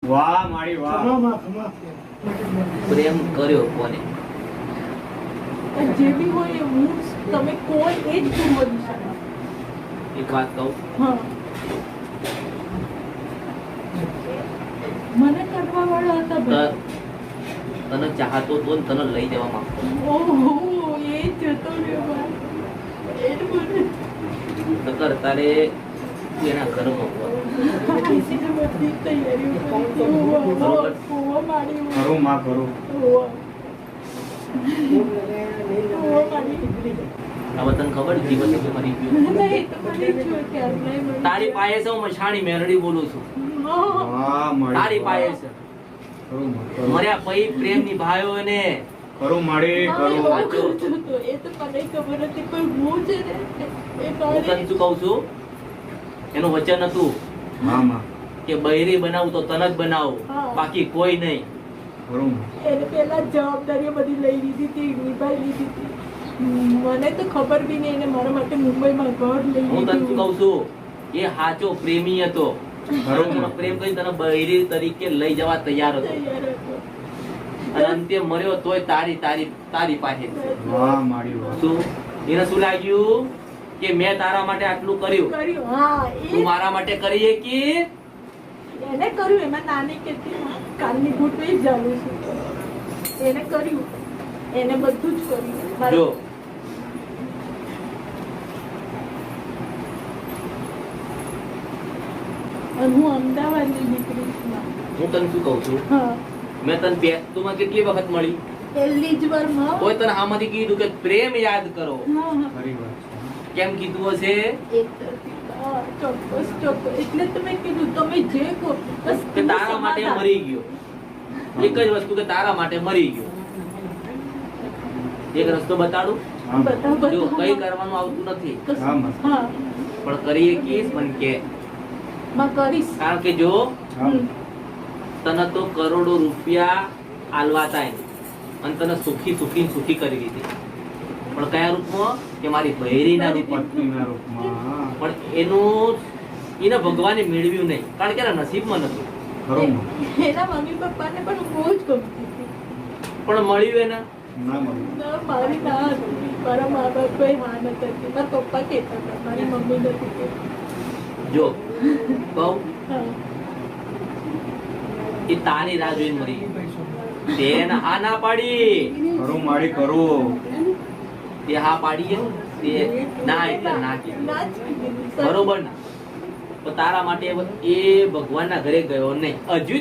વાહ મારી વાહ. પ્રેમ કર્યો કોને? જે બી હોય એ હું તમે કોણ એ જ પૂર્વ દિશા. એક વાત કહું, હા મને કરવા વાળા હતા ભાઈ. તને ચાહતો તો ને તને લઈ જવા માંગતો. ઓહો એ જતો રહ્યો ભાઈ. એ જ બોલે. નકર તારે તું એના ઘરમાં હોત. બધી તૈયારીઓ કરી હતી. ઓવા મારી કરું માં કરું. ઓવા મારી. હવે તને ખબર જીવન કે મરી ગયું. નહીં તો મને જો ક્યારે નહીં મળી. તારી પાસે છે હું મશાણી મેરડી બોલું છું. વાહ મારી તારી વાહ. પાસે છે. કરું માં કરું. મર્યા પછી પ્રેમ નિભાયો ને. કરું મારી હા, કરું. એવું કરતો હતો. એ તો મને ખબર હતી પણ હું છે ને એ હું તને મારી શું કહું છું, એનું વચન હતું હા માં કે બૈરી બનાવું તો તને જ બનાવું, હા. બાકી કોઈ નહીં. કરું માં. એને પહેલા જવાબદારીઓ બધી લઈ લીધી હતી, નિભાઈ લીધી હતી. મને તો ખબર બી નહીં એને મારા માટે મુંબઈમાં ઘર લઈ હું તને શું લીધું. કહું છું, એ સાચો પ્રેમી હતો. ખરું તને માં. પ્રેમ કરી તને બૈરી તરીકે લઈ જવા તૈયાર હતો. તૈયાર હતો. અને અંતે મર્યો તોય તારી તારી તારી પાસે છે. વાહ મારી વાહ. શું એને શું લાગ્યું કે મેં તારા માટે આટલું કર્યું, કર્યું. હા તું એ મારા માટે કરીએ કે એને કર્યું. એમાં નાની કેટલી કાલની ગૂંટવી જ જાણું છું. એને કર્યું. એને બધું જ કર્યું. મારા- જો અને હું અમદાવાદની દીકરી છું. હું તને શું કહું છું, હા મેં તને તું મને કેટલી વખત મળી, પહેલી જ વારમાં. કોઈ તને આમાંથી કીધું કે પ્રેમ યાદ કરો? હા હા ખરી વાત છે. કેમ કીધું હશે? એકતરફી. હા, ચોક્કસ ચોક્કસ. એટલે જ તો મેં કીધું તમે જે કહો બસ કે તારા માટે સમાધાન. મરી ગયો. એક જ વસ્તુ કે તારા માટે મરી ગયો. એક રસ્તો બતાડું, હા માં. બધા જો બધા કઈ કરવાનું આવતું નથી, હા માં. હા પણ કરીએ કીસ મને કે. માં કરીશ. કારણ કે જો હા હમ. તને તો કરોડો રૂપિયા આલવાતા એમ. અને તને સુખી સુખી સુખી કરી દીધી, પણ કયા રૂપમાં? કે મારી બૈરીના રૂપમાં. પત્નીના રૂપમાં. પણ એને ભગવાને મેળવ્યું નહીં, કારણ કે એના નસીબમાં નતું. ખરું માં. એના મમ્મી પપ્પાને પણ બહુ જ ગમતી હતી. પણ મળ્યું એને. ના મળ્યું. ના, મારી ના હતી. મારા મા બાપ હા નથી કરતી. મારા પપ્પા કહેતા હતા, મારી મમ્મી નથી કહેતી. જો કહું, હા એ તારી રાહ જોઈને મરી ગઈ. તેને હા ના પાડી, કરું મારી કરું. તે હા પાડી એમ? તે ના એટલે ના કીધું. ના જ કીધું. બરોબર ને? તો તારા માટે એ ભગવાનના ઘરે ગયો નહીં. હજુ